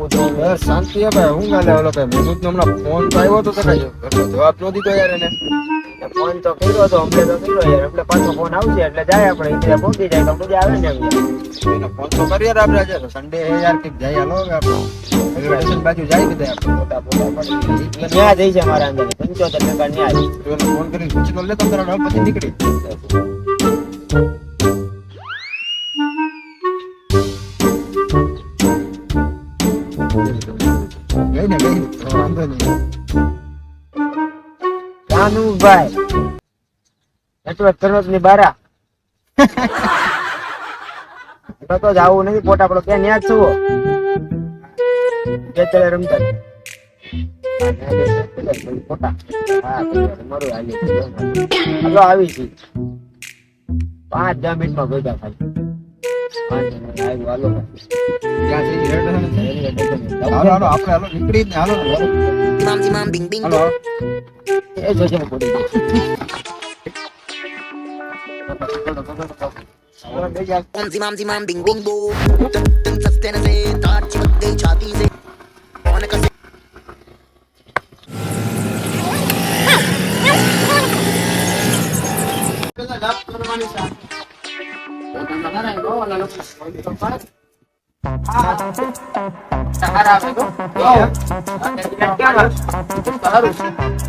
શાંતિ હે ભાઈ. હું ગાલે ઓલો ભાઈ મનુજ નો હમણાં ફોન તો આવ્યો તો જવાબ નો દીધો યાર એને. ફોન તો કર્યો તો અમને તો કર્યો યાર એટલે પાછો ફોન આવશે એટલે જાય આપણે ઇન્ડિયા પહોંચી જાય તો મજા આવે ને એને ફોન તો કરીએ આપણે આજે સન્ડે હે યાર કે જાય હાલો આપણે રેલવે બાજુ જાય બધા આપણે મોટા પડી ત્યાં જઈ છે મારા અંદર 75 ટકા ન્યા તો એને ફોન કરીને પૂછી લે તો તારા પછી નીકળી ગઈ ને ગઈ વાંધો નહીં. કાનુભાઈ નેટવર્ક તરત ની બારા તો જાવું નથી ફોટા પડો ક્યાં ન્યા જ છુઓ ખેતરે રમતા ફોટા હા મારું હાલો આવી છે 5-10 મિનિટમાં ભેગા થાય હાલો હાલો આપણે હાલો નીકળી ને હાલો Mam bing bing. હાલો એ જોજે પડી Mam bing bing bo. Tum sastene se taar chimk gayi chhati se. Kaun kase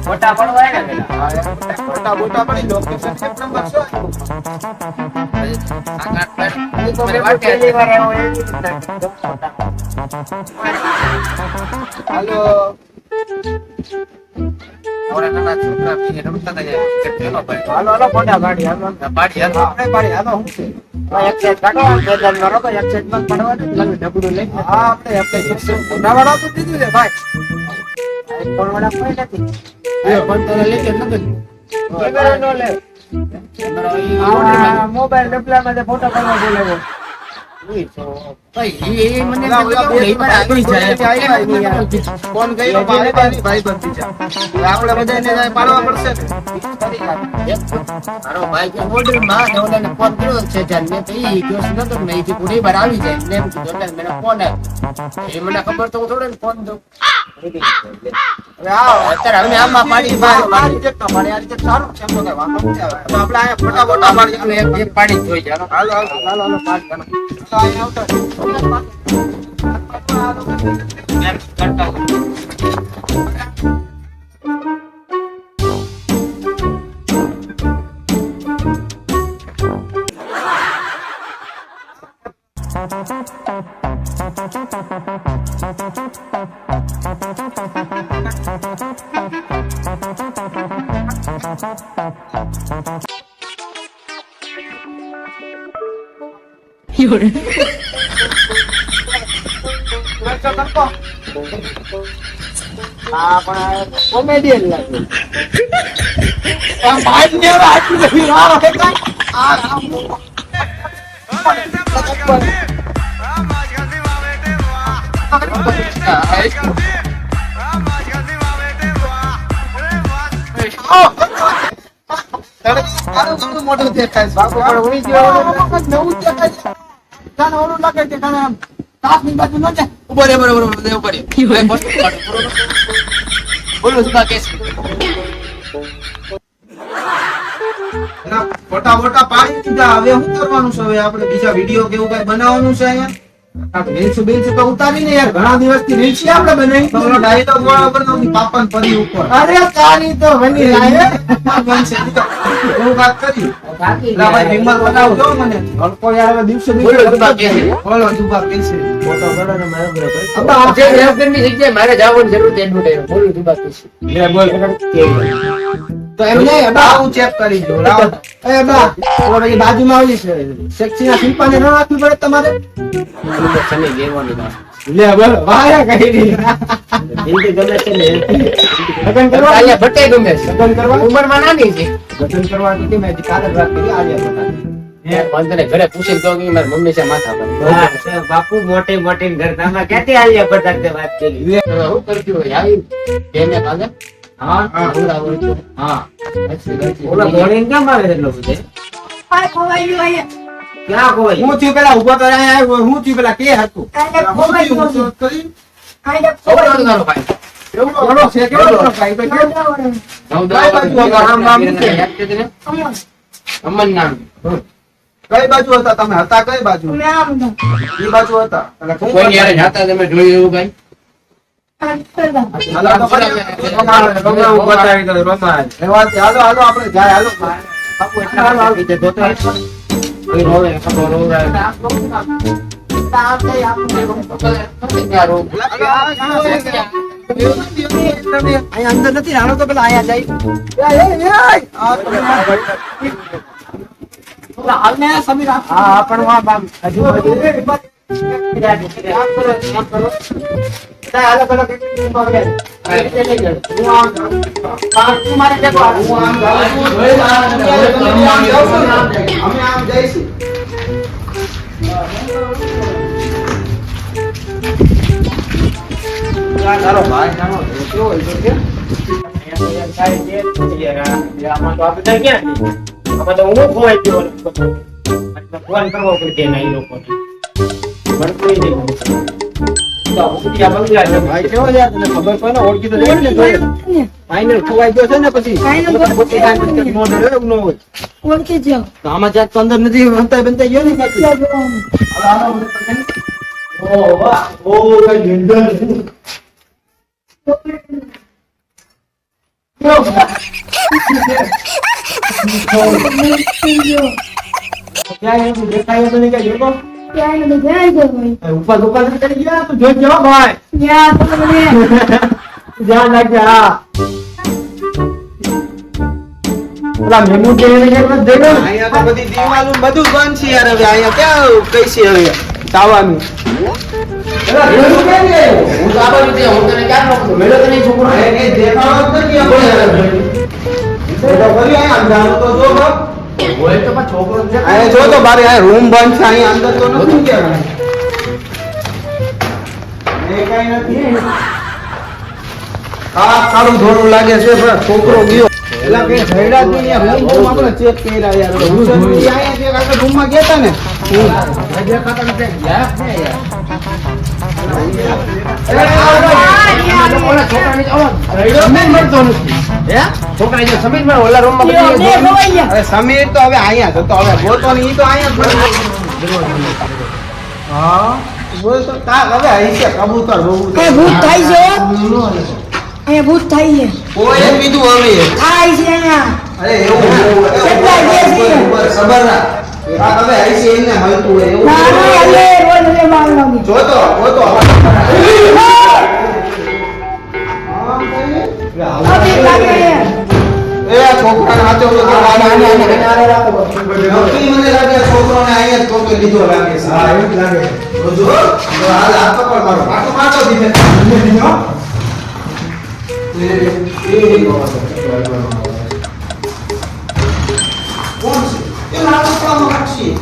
ફોટા પડવાય ને ફોટા પડી લોકેશન એક નંબર છે. પહેલી વાર આવ્યો એવી રીતે ફોટા હાલો ઓરે નાના છોકરા પીને રમતા હતા કેટલો ભાઈ હાલો હાલો ફોટા પાડી હાલો પાડી હાલો આપણે પાડી હાલો હું છે એક સાઈડ કાઢો મેદાન માં રોકો એક સાઈડ માં પડવાનું લંગ ઢબડું લઈ હા આપણે ફોટાવાળા તો દીધું છે ભાઈ ફોન વાળા કોઈ નથી પણ તો લે કે નથી કેમેરા નો લે મોબાઈલ ડબલા માં ફોટો પાડવા બોલાવો ભાઈ એ મને ફોન કર્યો ભાઈ બંધી છે આપણે બધાને જાય પાડવા પડશે ને મારો ભાઈ કે ઓર્ડર માં ઓલાને ફોન કર્યો છે જાન મે તો ઈ કયો ન તો મે ઈ પૂરી બાર આવી જાય ને એમ કીધું એટલે મને ફોન આવ્યો એ મને ખબર તો થોડે ને ફોન દઉં હવે આવો અત્યારે હવે આમાં પાડી ભાઈ રિજેક્ટ ન મળે આ રિજેક્ટ સારું છે એમ તો કઈ વાંધો નથી આવે તો આપણે આ ફોટા પાડી એક પાડી જોઈ જાય હાલો હાલો પાડ કરો તો અહીં આવતો હા પણ કોમેડિયન લાગે આ ભાઈ ને આટલી બધી વાર હે કાઈ આ મોટું દેખાય બાપુ પણ ઉડી ગયો નવું દેખાય જાણે ઓલું લાગે છે જાણે આમ કાચની બાજુ ન જાય બરોબર બોલો શું કે ફોટા ફોટા પાડી દીધા હવે શું કરવાનું છે હવે આપણે બીજા વિડીયો કેવું કઈ બનાવવાનું છે અહીંયા રીલ્સ તો ઉતારીને યાર ઘણા દિવસથી રીલ્સ આપણે બનાવી તો ડાયલોગ વાળો બનાવની પાપન પરી ઉપર અરે તારી તો બની લાગે બનશે એવું વાત કરી લા ભાઈ વિમલ બનાવજો મને હલકો યાર હવે દિવસે બોલો દુબા કે બોલો દુબા કેસે ફોટો પડો ને મારો બરો અબા આજે રેફરની જગ્યાએ મારે જવાની જરૂર છે એડવર્ટાઈઝ બોલો દુબા કે લે બોલ તો એમ નહીં અબા હું ચેક કરી જો લાવો એ અબા ઓલો ભાઈ બાજુમાં આવી છે સેક્સીના સિમ્પાને ન રાખવી પડે તમારે સની દેવાની વાત લે બોલ વાયા કરી હિન્દી ગમે છે ને લગન કરવા આલિયા ભટ્ટે ગમે છે લગન કરવા ઉંમરમાં નાની છે લગન કરવા તો મેં કાલે વાત કરી આલિયા પતા પણ તને ઘરે પૂછીને તો કે મારી મમ્મી છે માથા પર બાપુ મોટી મોટી ઘરનામાં ક્યાંથી આલિયા પતાક વાત કરી હું કરતી હોય આવી બેને કાલે હા હા ઓલા ગોળીને કેમ આવે એટલો બધે ક્યાં કોઈ હું થી પેલા ઉભો તો અહીંયા આવ્યો હું થી પેલા કે હતું ખોવાઈ ગયું. કરી છોકરો હતો તારો ભાઈ. કેવડો છે કેવડો ભાઈ તો કેવડો? કઈ બાજુ હતા? આમ નામ શું છે? અમન નામ. કઈ બાજુ હતા તમે? હતા કઈ બાજુ? એ બાજુ હતા. એટલે શું કોઈ યારે જાતા તમે જોયું એવું કઈ? હાલો, હાલો, રમાડું બતાવી દઉં, રમાડ. રહેવાથી હાલો હાલો આપણે જાય હાલો. બાપુ એટલા માટે કીધે ધોતો હશે. કોઈ રોવે, ખબર રોવે. અહીંયા અંદર નથી હાલો તો પેલા અહીંયા જાય. હા પણ વાહ બામ હજુ હાલો પેલો અમે આમ જઈશું. તારો ભાઈ નાનો કેવો હોય તો કે? આમાં તો આપણે ક્યાં આમાં તો હું ખોવાઈ ગયો ફોન કરવો પડશે એના એ લોકોને મને કોઈ નહીં ભાઈ કેવો છે? તને ખબર પડે ને? ઓળખી તો જાય ને જોડે. ફાઇનલ ખોવાઈ ગયો છે ને પછી પોતે કાંઈ પછી નો ડરે એવું ન હોય. તો આમાં જ્યાં તો અંદર નથી બનતા ગયો ને બાકી. ઓ વાહ, ઓ કઈ ડેન્જર. ક્યાં એવું દેખાયું તો નહીં કઈ જોતો? ઉપર ઉપર ચડી ગયા તું જોજો હો ભાઈ. ધ્યાન રાખજે. હા પેલા મેમુ કે એને એક વખત દેખો ને. અહીંયા તો બધી દીવાલો ને બધું બંધ છે યાર. હવે અહીંયા ક્યાં કઈ છે હવે ચાવાનું? પેલા મેમુ કેમ ગયો? હું તો આ બાજુ ત્યાં, હું તને ક્યાં રોકું? મેળો તો નહીં છોકરો. એ કઈ દેખાડો જ નથી આપણે. તો ફરી અહીંયા અંધારું તો જો બાપ. હોય તો પણ છોકરો છે. અહીંયા જો તો બારે આ રૂમ બંધ છે. અહીંયા અંદર તો નથી ગયા. એ કઈ નથી. આ કાળું ધોળું લાગે છે પણ છોકરો ગયો. એલા કે જયડા તું અહીંયા રૂમ આપણે ચેક કર્યા યાર. હું તો અહીંયા જે આગળ રૂમમાં ગયા હતા ને. દેખાતા નથી. યાર છે યાર. ઓલા છોકરાને તો રડ્યો નહીં મળતો નથી. હે? છોકરા જે સમીરમાં ઓલા રૂમમાં બધી અરે સમીર તો હવે અહીંયા જતો. હવે ગોતો ને ઈ તો અહીંયા જ પડે. હા બોલ તો તાર હવે અહીં છે કબૂતર બબૂતર. ભૂત થાય છે અહીંયા ભૂત થાય છે કોઈ બીજું હવે થાય છે અહીંયા અરે એવું કેટલા દે છે? ખબર ના આ હવે અહીં છે એને મળતું હોય એવું ના ના અલે રોજ રે માર લાગે જોતો જોતો આ બી લાગે એ આ છોકરાને હાચો તો નોકરી મને લાગે છોકરોને અહીંયા જ કોકે લીધો લાગે છે. હા એવું જ લાગે. તો જો તો હાલ આ તો પણ મારો પાટો પાટો દીધે દીધો. કોણ છે? એ લાતો કામ રાખશી.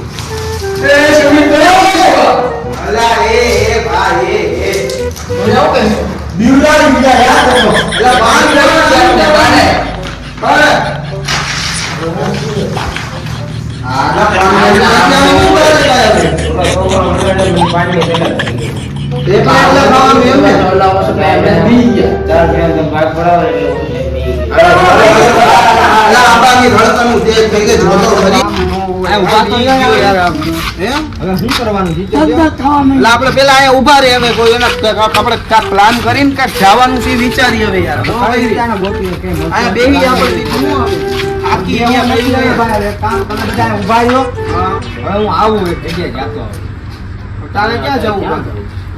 એ સમીર કયો છે? અલા એ ભાઈ એ મને આવું કહેશો. બીવડાવી બીજા યાદ રાખો. અલા બાણ જવા બાણે. હા ના પાણી ઓલા વર્ષે આપણે બી ગયા. આપડે પેલા અહીંયા ઉભા રે હવે કોઈ આપડે પ્લાન કરીને કાંઈક જવાનું છે વિચારી હવે યાર અહીંયા બેહી આપણે આખી અહીંયા બેહી તારે ક્યાં જવું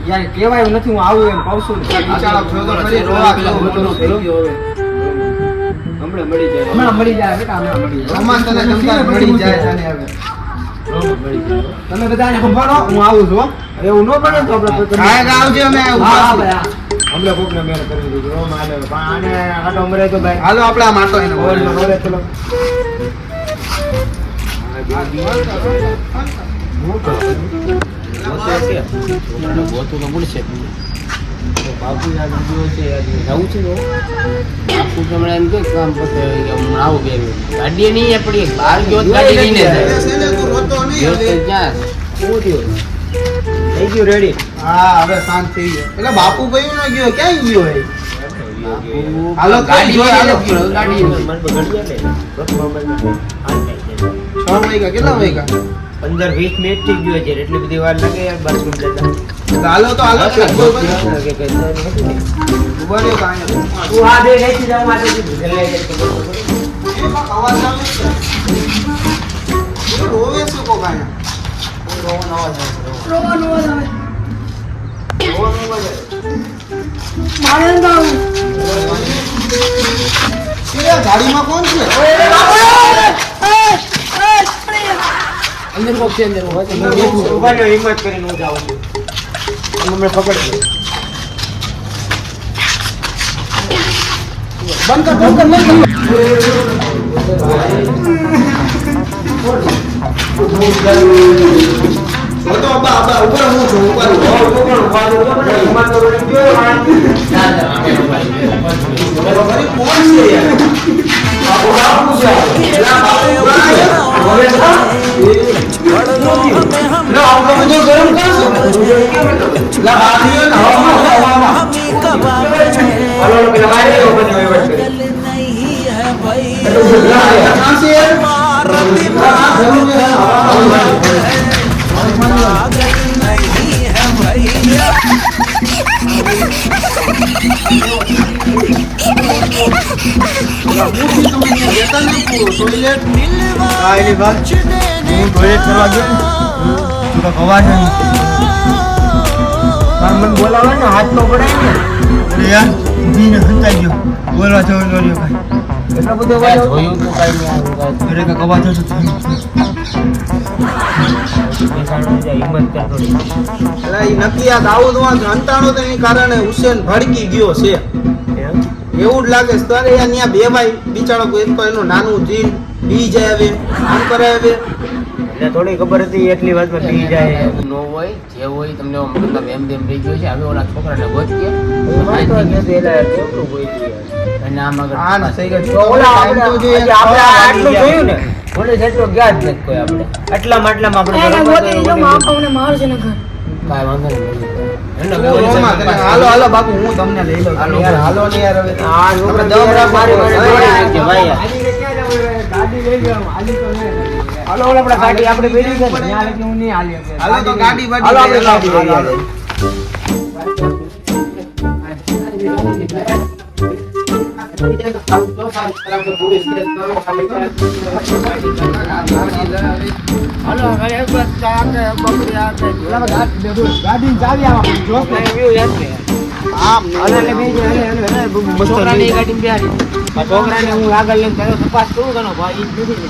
યાર કેવાયું નથી હું આવું એમ કહું છું વિચારો છો તો ફરી રોવા હમણાં મળી જાય બેટા હમણાં મળી જાય સમાન તને જમતા મળી જાય તને હવે તમે બધા એને સંભાળો હું આવું છું હો. એવું ન બને તો આપણે કાંઈક આવજે અમે હા ઉભા હા છીએ. ભાઈ હમણાં કોકને મેળ કરી દીધું રોમ આલે પણ આને આટો મરે તો ભાઈ હાલો આપણે આ માટો એને ઓલ બોલાવીએ. ઓલે ચલો બાપુ યાર વિડિયો છે યાર જવું છે તો બાપુ તો હમણાં એમ કે કામ પતે કે હું આવું બે ગાડી નહીં પડી બહાર ગયો તો ગાડી લઈને જાય. તું રોતો નહીં ગયો તો હવે. ક્યાં? શું થયું થઈ ગયું રેડી. હા હવે શાંત થઈ ગયો. એટલે બાપુ ભાઈ નો ગયો ક્યાં ગયો હે? હાલો ગાડી જોઈ હાલો. ગાડી મને તો ઘડી આલે. બસ મોબાઈલ માં હાલ થઈ જાય. 6 વાગ્યા કેટલા વાગ્યા? 15-20 મિનિટ થઈ ગયું છે એટલી બધી વાર લાગે યાર બસ ગુડ જતા. હાલો તો હાલો. કે કઈ નથી. ઉભા રહ્યો કાંઈ. તું આ બે લેતી જાવ માટે કીધું જલ્દી આવી જાય. એમાં અવાજ આવે છે. એ રોવે છે કો કાંઈ. રોવાનો અવાજ આવે. મારે અંદર આવું. એ ગાડીમાં કોણ છે? અંદર કોક છે અંદર ઉભા રહ્યો હિંમત કરીને હું જાઉં છું. મને ખબર છે. બંધ કર બંધ કર. તો અબા ઉપર હું છું ઉપર. ગરીબ કોણ છે યાર? બાપુ બાપુ છે. એલા બાપુ નો આપણો બધો ગરમ કરશો. લા બાદીઓ હવામાં હાલો કે મારે એવો બની હોય વાત કરી. कहाँ से है? મને બોલાવે ને હાથ નો પડાય ને यार बीने हंता गयो बोलवा तो लोरियो भाई એટલો બધો જોયું તો કઈ નહીં આવ્યું अरे का कबा तो હિંમત કર થોડી. અલા ઈ નક્કી આ દાઉદ વાં હંતાણો તો એની કારણે હુસેન ભડકી ગયો છે એવું જ લાગે છે તારે યા ન્યા બે ભાઈ બિચારો એક તો એનું નાનું જીન બી જાય હવે આમ કરે હવે એટલે થોડી ખબર હતી એટલી વાતમાં પી જાય. નો હોય જે હોય તમને મતલબ એમ તેમ રહી ગયો છે હવે ઓલા છોકરાને ગોતીએ અને આમ આગળ હા ના સહી ગઈ ઓલા ટાઈમ તો જોઈએ આપણે આટલું જોયું ને પોલીસ એટલો ગયા જ નથી કોઈ આપણે આટલામાં આપણે એને બરોબર ગોતી દીધો, માં આપણને મારશે ને ઘર. કાંઈ વાંધો નહીં હાલો હાલો બાપુ હું તમને લઈ લઉં હાલો. યાર હાલો ને યાર હવે હા આપણે દમ દમ રાખ મારી મારી મારી ભાઈ હાલો ઓલા આપણે ગાડી આપણે ભેગી છે ને ત્યાં લગી હું નહીં હાલ્યો કે હાલો તો ગાડી બાડી હાલો આપણે લઈ ગાડી લઈએ. લઈ આવીએ. હાલો હવે ગાડી ચાવી આવા જોક ને વ્યૂ યાદ ને આમ અરે લે બેજે અરે છોકરાની ગાડીમાં બેહારી આ છોકરાને હું આગળ લઈને તારો તપાસ કરું કનો ભાઈ ઈ નથી ને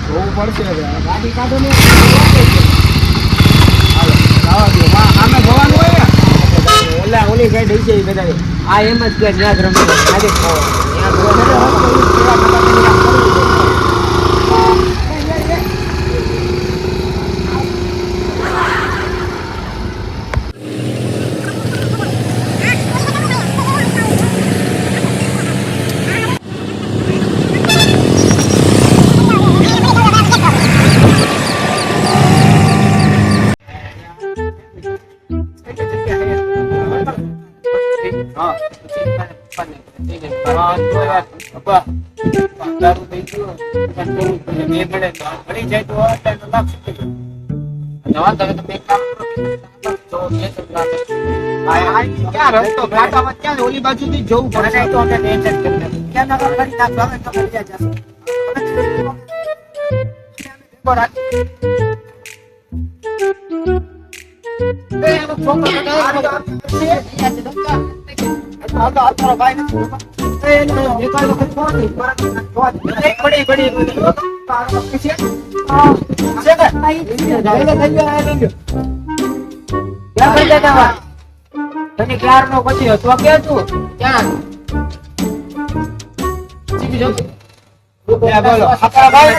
જોવું પડશે હવે ગાડી કાઢો ને જવા દો આમે જવાનું હોય ને ઓલા ઓલી સાઈડ હશે ઈ બધા આ એમ જ કે ન્યા જ રમે આજે ક્યાં રસ્તો ઘાટામાં ક્યાં ઓલી બાજુથી જવું પડશે તો અમે ટેન્શન કરી ક્યાં ના કરી નાખો હવે તો કરી જાય તને ક્યાર નો પછી હતો કે તું ક્યાં બોલો આપણા ભાઈ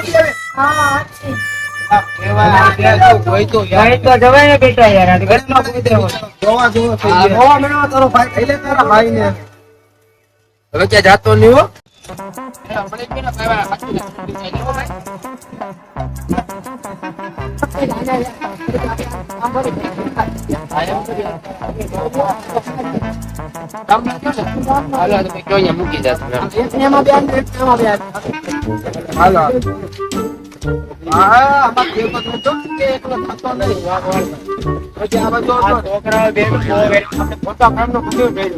હા, છે. કોઈ તો ભાઈ તો જવાય ને બેટા યાર આ ઘરમાં કોઈ દેવો જોવા જેવો થઈ આ ગયો. ગોવા મેળવો તારો ભાઈ એટલે તારા ભાઈને હવે ક્યાં જાતો નહીં હો આપણે કેના ભાઈ હાલો તમે કયો અહીંયા મૂકી જશો એમાં બે ને એમાં બે હાલો હા આમાં ખેપત તો કે એકલો થતો નહીં પછી આ બધો આ છોકરાઓ બે બહુ આપણે ખોટા કામનું બધું કર્યું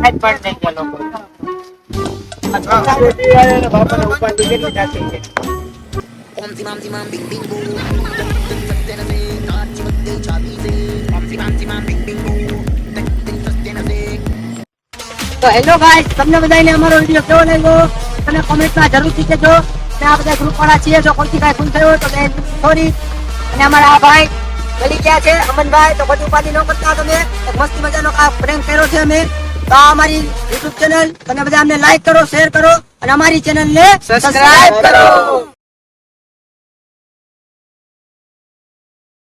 આજ પણ નહીં ગયા લોકો બાપાને ઉપાધિ કેટલી થતી છે Om Zimam Zimam Bing Bing Boo. Sustain se, kaach bade chati se. Om Zimam Zimam Bing Bing Boo. Sustain se. તો હેલો ગાઈસ, તમને બધાને અમારો વિડિયો કેવો લાગ્યો તમે કોમેન્ટમાં જરૂરથી કહેજો. અને આ બધા ગ્રુપ વાળા છીએ, જો કોઈથી કાંઈ ભૂલ થયો તો બેન સોરી. અને અમારા આ ભાઈ ગલી ગયા છે અમનભાઈ, તો બધું ઉપાધિ ન કરતા. તમે એક મસ્તી મજાનો આ પ્રેન્ક કર્યો છે અમે. તો આ અમારી YouTube ચેનલ તમે બધા અમને લાઈક કરો, શેર કરો અને અમારી ચેનલને સબસ્ક્રાઇબ કરો.